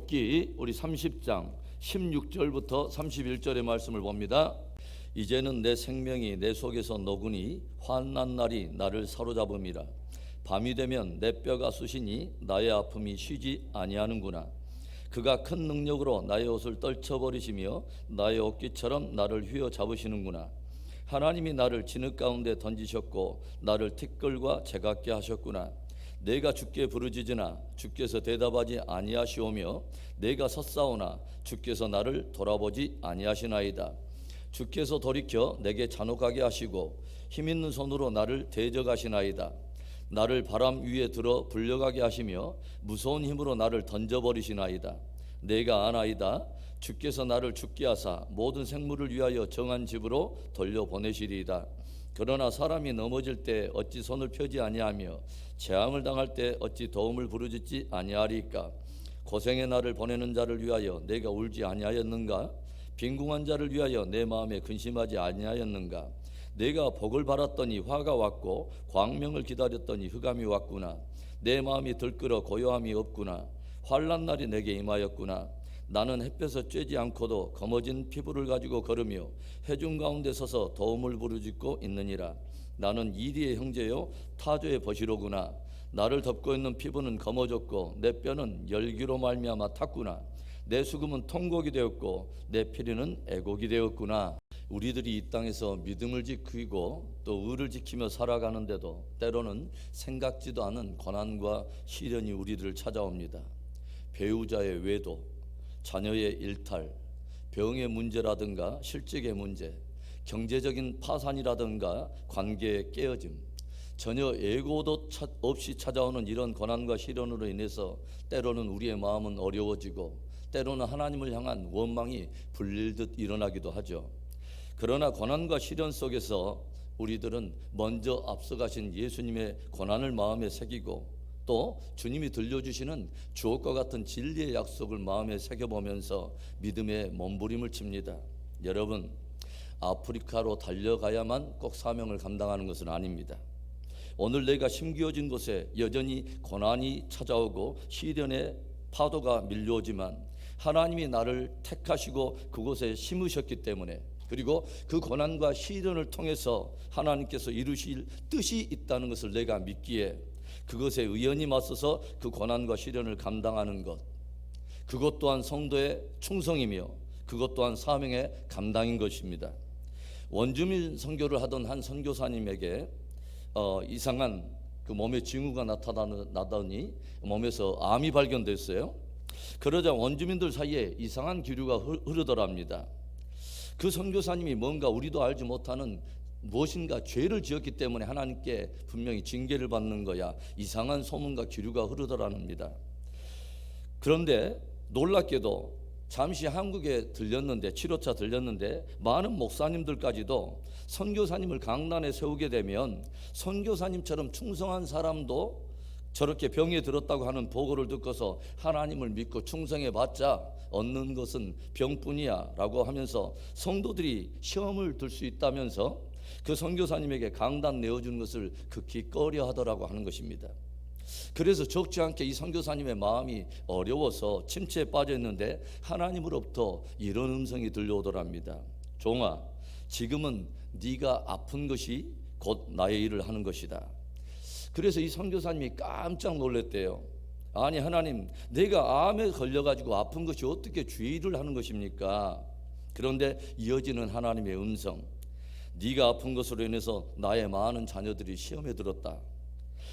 욥기 우리 30장 16절부터 31절의 말씀을 봅니다. 이제는 내 생명이 내 속에서 녹으니 환난 날이 나를 사로잡음이라. 밤이 되면 내 뼈가 쑤시니 나의 아픔이 쉬지 아니하는구나. 그가 큰 능력으로 나의 옷을 떨쳐버리시며 나의 옷깃처럼 나를 휘어잡으시는구나. 하나님이 나를 진흙 가운데 던지셨고 나를 티끌과 제각게 하셨구나. 내가 주께 부르짖으나 주께서 대답하지 아니하시오며 내가 섰사오나 주께서 나를 돌아보지 아니하시나이다. 주께서 돌이켜 내게 잔혹하게 하시고 힘있는 손으로 나를 대적하시나이다. 나를 바람 위에 들어 불려가게 하시며 무서운 힘으로 나를 던져버리시나이다. 내가 아나이다. 주께서 나를 죽게 하사 모든 생물을 위하여 정한 집으로 돌려보내시리이다. 그러나 사람이 넘어질 때 어찌 손을 펴지 아니하며 재앙을 당할 때 어찌 도움을 부르짖지 아니하리까. 고생의 날을 보내는 자를 위하여 내가 울지 아니하였는가. 빈궁한 자를 위하여 내 마음에 근심하지 아니하였는가. 내가 복을 바랐더니 화가 왔고 광명을 기다렸더니 흑암이 왔구나. 내 마음이 들끓어 고요함이 없구나. 환난 날이 내게 임하였구나. 나는 햇볕에 쬐지 않고도 검어진 피부를 가지고 걸으며 해중 가운데 서서 도움을 부르짖고 있느니라. 나는 이리의 형제요 타조의 벗이로구나. 나를 덮고 있는 피부는 검어졌고 내 뼈는 열기로 말미암아 탔구나. 내 수금은 통곡이 되었고 내 피리는 애곡이 되었구나. 우리들이 이 땅에서 믿음을 지키고 또 의를 지키며 살아가는데도 때로는 생각지도 않은 고난과 시련이 우리들을 찾아옵니다. 배우자의 외도, 자녀의 일탈, 병의 문제라든가 실직의 문제, 경제적인 파산이라든가 관계의 깨어짐, 전혀 예고도 없이 찾아오는 이런 고난과 시련으로 인해서 때로는 우리의 마음은 어려워지고 때로는 하나님을 향한 원망이 불릴듯 일어나기도 하죠. 그러나 고난과 시련 속에서 우리들은 먼저 앞서가신 예수님의 고난을 마음에 새기고 또 주님이 들려주시는 주옥과 같은 진리의 약속을 마음에 새겨보면서 믿음의 몸부림을 칩니다. 여러분, 아프리카로 달려가야만 꼭 사명을 감당하는 것은 아닙니다. 오늘 내가 심기어진 곳에 여전히 고난이 찾아오고 시련의 파도가 밀려오지만 하나님이 나를 택하시고 그곳에 심으셨기 때문에, 그리고 그 고난과 시련을 통해서 하나님께서 이루실 뜻이 있다는 것을 내가 믿기에 그것에 의연히 맞서서 그 고난과 시련을 감당하는 것, 그것 또한 성도의 충성이며 그것 또한 사명의 감당인 것입니다. 원주민 선교를 하던 한 선교사님에게 이상한 그 몸에 징후가 나타나더니 몸에서 암이 발견됐어요. 그러자 원주민들 사이에 이상한 기류가 흐르더랍니다. 그 선교사님이 뭔가 우리도 알지 못하는 무엇인가 죄를 지었기 때문에 하나님께 분명히 징계를 받는 거야, 이상한 소문과 기류가 흐르더랍니다. 그런데 놀랍게도 잠시 한국에 들렸는데, 치료차 들렸는데 많은 목사님들까지도 선교사님을 강단에 세우게 되면 선교사님처럼 충성한 사람도 저렇게 병에 들었다고 하는 보고를 듣고서 하나님을 믿고 충성해 봤자 얻는 것은 병뿐이야 라고 하면서 성도들이 시험을 들 수 있다면서 그 선교사님에게 강단 내어주는 것을 극히 꺼려하더라고 하는 것입니다. 그래서 적지 않게 이 선교사님의 마음이 어려워서 침체에 빠져 있는데 하나님으로부터 이런 음성이 들려오더랍니다. 종아, 지금은 네가 아픈 것이 곧 나의 일을 하는 것이다. 그래서 이 선교사님이 깜짝 놀랐대요. 아니 하나님, 내가 암에 걸려가지고 아픈 것이 어떻게 주의 일을 하는 것입니까? 그런데 이어지는 하나님의 음성, 네가 아픈 것으로 인해서 나의 많은 자녀들이 시험에 들었다.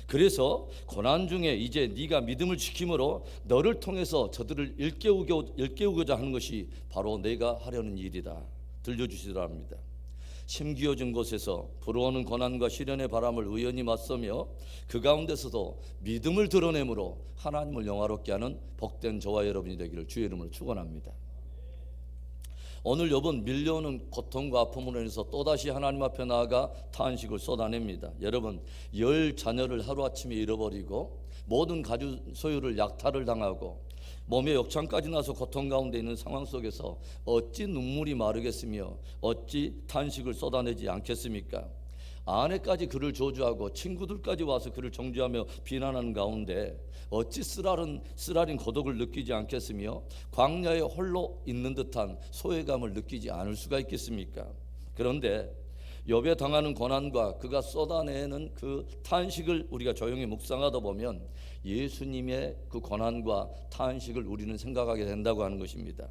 그래서 고난 중에 이제 네가 믿음을 지킴으로 너를 통해서 저들을 일깨우고자 하는 것이 바로 내가 하려는 일이다 들려주시더랍니다. 심기어진 곳에서 불어오는 고난과 시련의 바람을 의연히 맞서며 그 가운데서도 믿음을 드러내므로 하나님을 영화롭게 하는 복된 저와 여러분이 되기를 주의 이름으로 축원합니다. 오늘 욥은 밀려오는 고통과 아픔으로 인해서 또다시 하나님 앞에 나아가 탄식을 쏟아냅니다. 여러분, 10 자녀를 하루아침에 잃어버리고 모든 가족 소유를 약탈을 당하고 몸에 욕창까지 나서 고통 가운데 있는 상황 속에서 어찌 눈물이 마르겠으며 어찌 탄식을 쏟아내지 않겠습니까? 아내까지 그를 저주하고 친구들까지 와서 그를 정죄하며 비난하는 가운데 어찌 쓰라린 고독을 느끼지 않겠으며 광야에 홀로 있는 듯한 소외감을 느끼지 않을 수가 있겠습니까? 그런데 욥에 당하는 고난과 그가 쏟아내는 그 탄식을 우리가 조용히 묵상하다 보면 예수님의 그 고난과 탄식을 우리는 생각하게 된다고 하는 것입니다.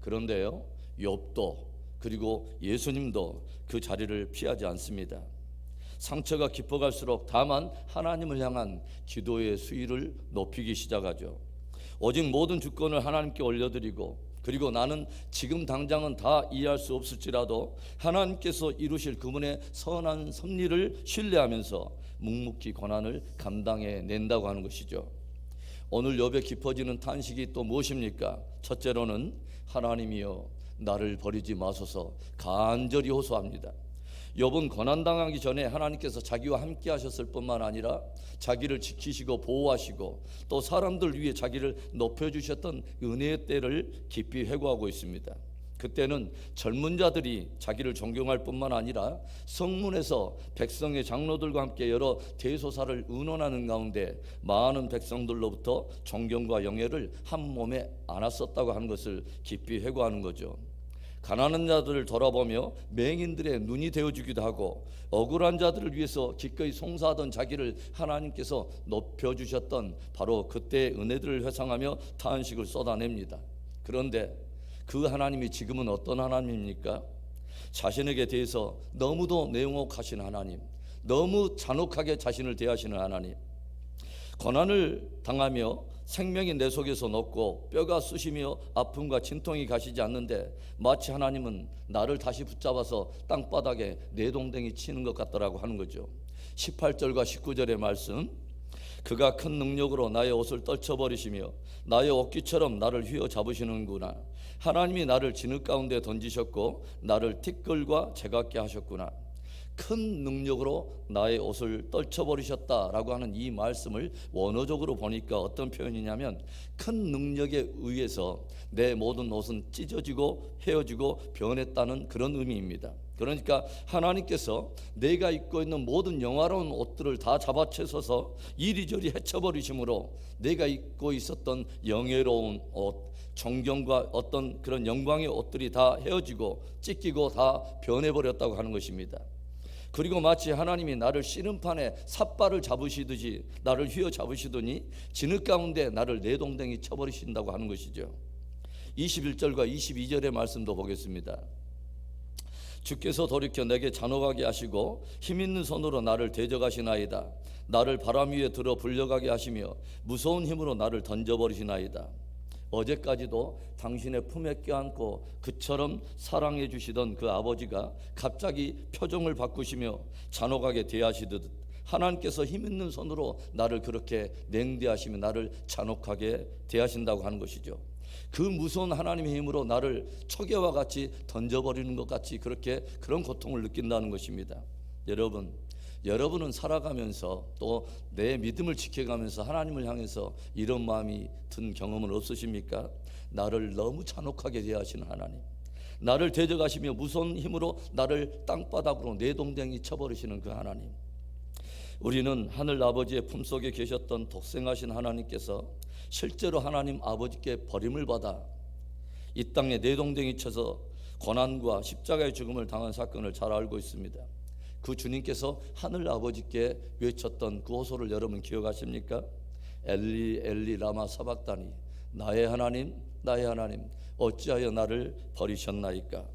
그런데요, 욥도 그리고 예수님도 그 자리를 피하지 않습니다. 상처가 깊어갈수록 다만 하나님을 향한 기도의 수위를 높이기 시작하죠. 오직 모든 주권을 하나님께 올려드리고, 그리고 나는 지금 당장은 다 이해할 수 없을지라도 하나님께서 이루실 그분의 선한 섭리를 신뢰하면서 묵묵히 고난을 감당해 낸다고 하는 것이죠. 오늘 욥에 깊어지는 탄식이 또 무엇입니까? 첫째로는 하나님이여 나를 버리지 마소서 간절히 호소합니다. 욥은 고난당하기 전에 하나님께서 자기와 함께 하셨을 뿐만 아니라 자기를 지키시고 보호하시고 또 사람들 위해 자기를 높여주셨던 은혜의 때를 깊이 회고하고 있습니다. 그때는 젊은 자들이 자기를 존경할 뿐만 아니라 성문에서 백성의 장로들과 함께 여러 대소사를 의논하는 가운데 많은 백성들로부터 존경과 영예를 한 몸에 안았었다고 하는 것을 깊이 회고하는 거죠. 가난한 자들을 돌아보며 맹인들의 눈이 되어주기도 하고 억울한 자들을 위해서 기꺼이 송사하던 자기를 하나님께서 높여주셨던 바로 그때의 은혜들을 회상하며 탄식을 쏟아냅니다. 그런데 그 하나님이 지금은 어떤 하나님입니까? 자신에게 대해서 너무도 내용혹하신 하나님, 너무 잔혹하게 자신을 대하시는 하나님. 고난을 당하며 생명이 내 속에서 녹고 뼈가 쑤시며 아픔과 진통이 가시지 않는데 마치 하나님은 나를 다시 붙잡아서 땅바닥에 내동댕이 치는 것 같더라고 하는 거죠. 18절과 19절의 말씀, 그가 큰 능력으로 나의 옷을 떨쳐버리시며 나의 옷깃처럼 나를 휘어잡으시는구나. 하나님이 나를 진흙 가운데 던지셨고 나를 티끌과 제각게 하셨구나. 큰 능력으로 나의 옷을 떨쳐버리셨다라고 하는 이 말씀을 원어적으로 보니까 어떤 표현이냐면 큰 능력에 의해서 내 모든 옷은 찢어지고 헤어지고 변했다는 그런 의미입니다. 그러니까 하나님께서 내가 입고 있는 모든 영화로운 옷들을 다 잡아채서서 이리저리 헤쳐버리심으로 내가 입고 있었던 영예로운 옷, 존경과 어떤 그런 영광의 옷들이 다 헤어지고 찢기고 다 변해버렸다고 하는 것입니다. 그리고 마치 하나님이 나를 씨름판에 삿발을 잡으시듯이 나를 휘어잡으시더니 진흙 가운데 나를 내동댕이 쳐버리신다고 하는 것이죠. 21절과 22절의 말씀도 보겠습니다. 주께서 돌이켜 내게 잔혹하게 하시고 힘있는 손으로 나를 대적하시나이다. 나를 바람 위에 들어 불려가게 하시며 무서운 힘으로 나를 던져버리시나이다. 어제까지도 당신의 품에 껴안고 그처럼 사랑해 주시던 그 아버지가 갑자기 표정을 바꾸시며 잔혹하게 대하시듯 하나님께서 힘있는 손으로 나를 그렇게 냉대하시며 나를 잔혹하게 대하신다고 하는 것이죠. 그 무서운 하나님의 힘으로 나를 초계와 같이 던져버리는 것 같이 그런 고통을 느낀다는 것입니다. 여러분은 살아가면서 또 내 믿음을 지켜가면서 하나님을 향해서 이런 마음이 든 경험은 없으십니까? 나를 너무 잔혹하게 대하시는 하나님, 나를 대적하시며 무서운 힘으로 나를 땅바닥으로 내동댕이 쳐버리시는 그 하나님. 우리는 하늘 아버지의 품속에 계셨던 독생하신 하나님께서 실제로 하나님 아버지께 버림을 받아 이 땅에 내동댕이 쳐서 고난과 십자가의 죽음을 당한 사건을 잘 알고 있습니다. 그 주님께서 하늘 아버지께 외쳤던 그 호소를 여러분 기억하십니까? 엘리 엘리 라마 사박다니, 나의 하나님 나의 하나님 어찌하여 나를 버리셨나이까.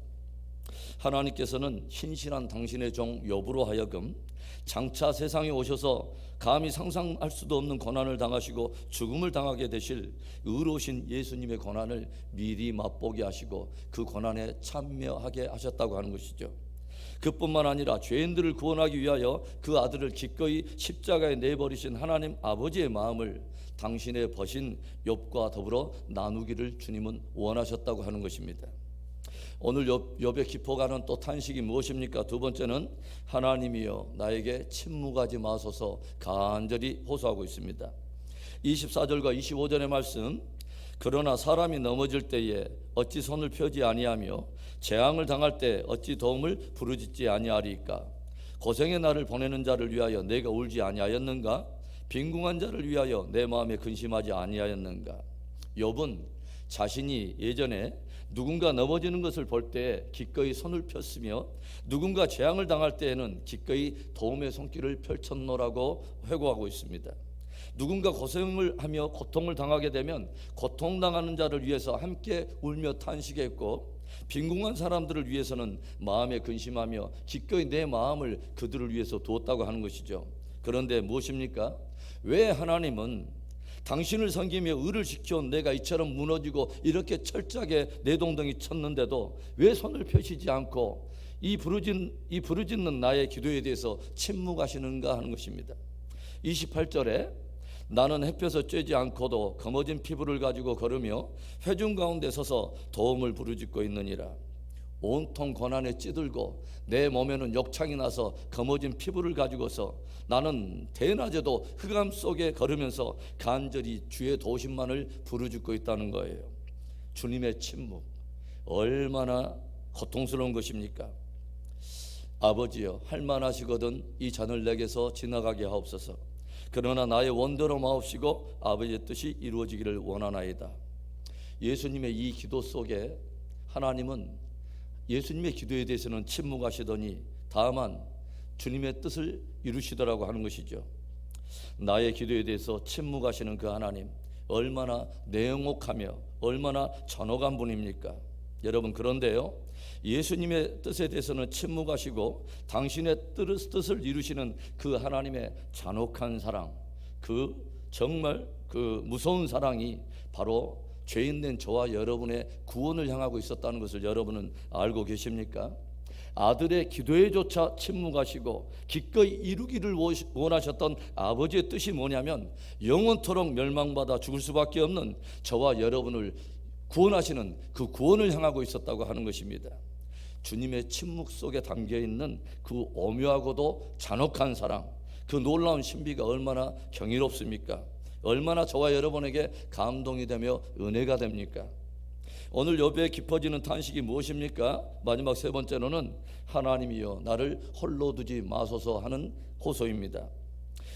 하나님께서는 신실한 당신의 종 욥으로 하여금 장차 세상에 오셔서 감히 상상할 수도 없는 고난을 당하시고 죽음을 당하게 되실 의로우신 예수님의 고난을 미리 맛보게 하시고 그 고난에 참여하게 하셨다고 하는 것이죠. 그뿐만 아니라 죄인들을 구원하기 위하여 그 아들을 기꺼이 십자가에 내버리신 하나님 아버지의 마음을 당신의 버신 욥과 더불어 나누기를 주님은 원하셨다고 하는 것입니다. 오늘 욥에 깊어가는 또 탄식이 무엇입니까? 두 번째는 하나님이여 나에게 침묵하지 마소서 간절히 호소하고 있습니다. 24절과 25절의 말씀, 그러나 사람이 넘어질 때에 어찌 손을 펴지 아니하며 재앙을 당할 때 어찌 도움을 부르짖지 아니하리까. 고생의 날을 보내는 자를 위하여 내가 울지 아니하였는가? 빈궁한 자를 위하여 내 마음에 근심하지 아니하였는가? 욥은 자신이 예전에 누군가 넘어지는 것을 볼 때 기꺼이 손을 폈으며 누군가 재앙을 당할 때에는 기꺼이 도움의 손길을 펼쳤노라고 회고하고 있습니다. 누군가 고생을 하며 고통을 당하게 되면 고통당하는 자를 위해서 함께 울며 탄식했고, 빈궁한 사람들을 위해서는 마음에 근심하며 기꺼이 내 마음을 그들을 위해서 두었다고 하는 것이죠. 그런데 무엇입니까? 왜 하나님은 당신을 섬기며 의를 지켜온 내가 이처럼 무너지고 이렇게 철저하게 내동댕이 쳤는데도 왜 손을 펴시지 않고 이 부르짖는 나의 기도에 대해서 침묵하시는가 하는 것입니다. 28절에 나는 햇볕에 쬐지 않고도 검어진 피부를 가지고 걸으며 회중 가운데 서서 도움을 부르짖고 있느니라. 온통 고난에 찌들고 내 몸에는 욕창이 나서 검어진 피부를 가지고서 나는 대낮에도 흑암 속에 걸으면서 간절히 주의 도우심만을 부르짖고 있다는 거예요. 주님의 침묵 얼마나 고통스러운 것입니까? 아버지여, 할만하시거든 이 잔을 내게서 지나가게 하옵소서. 그러나 나의 원대로 마옵시고 아버지의 뜻이 이루어지기를 원하나이다. 예수님의 이 기도 속에 하나님은 예수님의 기도에 대해서는 침묵하시더니 다만 주님의 뜻을 이루시더라고 하는 것이죠. 나의 기도에 대해서 침묵하시는 그 하나님, 얼마나 냉혹하며 얼마나 전혹한 분입니까? 여러분, 그런데요, 예수님의 뜻에 대해서는 침묵하시고 당신의 뜻을 이루시는 그 하나님의 잔혹한 사랑, 그 정말 그 무서운 사랑이 바로 죄인된 저와 여러분의 구원을 향하고 있었다는 것을 여러분은 알고 계십니까? 아들의 기도에조차 침묵하시고 기꺼이 이루기를 원하셨던 아버지의 뜻이 뭐냐면 영원토록 멸망받아 죽을 수밖에 없는 저와 여러분을 구원하시는 그 구원을 향하고 있었다고 하는 것입니다. 주님의 침묵 속에 담겨있는 그 오묘하고도 잔혹한 사랑, 그 놀라운 신비가 얼마나 경이롭습니까? 얼마나 저와 여러분에게 감동이 되며 은혜가 됩니까? 오늘 욥의 깊어지는 탄식이 무엇입니까? 마지막 세 번째로는 하나님이여 나를 홀로 두지 마소서 하는 호소입니다.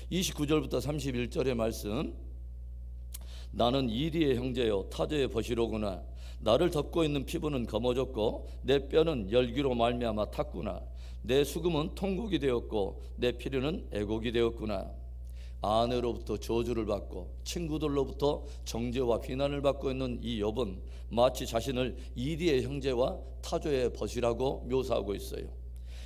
29절부터 31절의 말씀, 나는 이리의 형제요 타저의 벗이로구나. 나를 덮고 있는 피부는 검어졌고 내 뼈는 열기로 말미암아 탔구나. 내 수금은 통곡이 되었고 내 피로는 애곡이 되었구나. 아내로부터 저주를 받고 친구들로부터 정죄와 비난을 받고 있는 이 욥은 마치 자신을 이리의 형제와 타조의 벗이라고 묘사하고 있어요.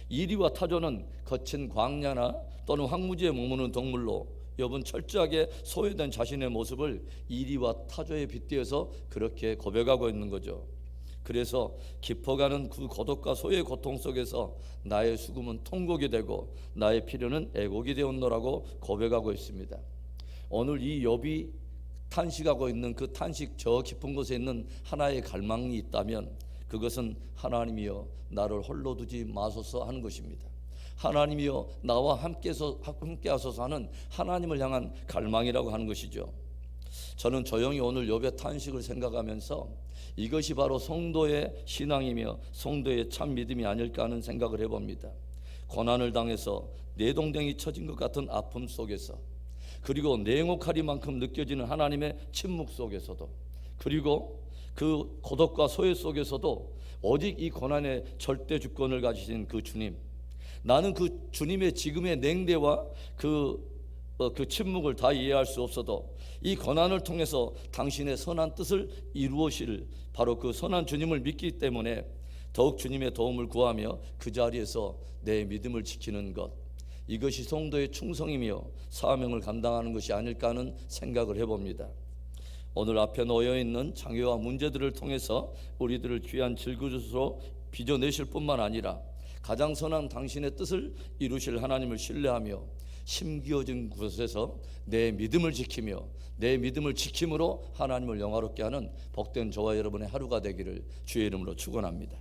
이리와 타조는 거친 광야나 또는 황무지에 머무는 동물로 욥은 철저하게 소외된 자신의 모습을 이리와 타조에 빗대어서 그렇게 고백하고 있는 거죠. 그래서 깊어가는 그 고독과 소외의 고통 속에서 나의 수금은 통곡이 되고 나의 피로는 애곡이 되었노라고 고백하고 있습니다. 오늘 이 욥이 탄식하고 있는 그 탄식 저 깊은 곳에 있는 하나의 갈망이 있다면 그것은 하나님이여 나를 홀로 두지 마소서 하는 것입니다. 하나님이여 나와 함께 하소서 하는 하나님을 향한 갈망이라고 하는 것이죠. 저는 조용히 오늘 욥의 탄식을 생각하면서 이것이 바로 성도의 신앙이며 성도의 참 믿음이 아닐까 하는 생각을 해봅니다. 고난을 당해서 내동댕이 쳐진 것 같은 아픔 속에서, 그리고 냉혹하리만큼 느껴지는 하나님의 침묵 속에서도, 그리고 그 고독과 소외 속에서도 오직 이 고난의 절대 주권을 가지신 그 주님, 나는 그 주님의 지금의 냉대와 그 침묵을 다 이해할 수 없어도 이 고난을 통해서 당신의 선한 뜻을 이루어실 바로 그 선한 주님을 믿기 때문에 더욱 주님의 도움을 구하며 그 자리에서 내 믿음을 지키는 것, 이것이 성도의 충성이며 사명을 감당하는 것이 아닐까 하는 생각을 해봅니다. 오늘 앞에 놓여있는 장애와 문제들을 통해서 우리들을 귀한 질그릇으로 빚어내실 뿐만 아니라 가장 선한 당신의 뜻을 이루실 하나님을 신뢰하며 심기어진 곳에서 내 믿음을 지키며 내 믿음을 지킴으로 하나님을 영화롭게 하는 복된 저와 여러분의 하루가 되기를 주의 이름으로 축원합니다.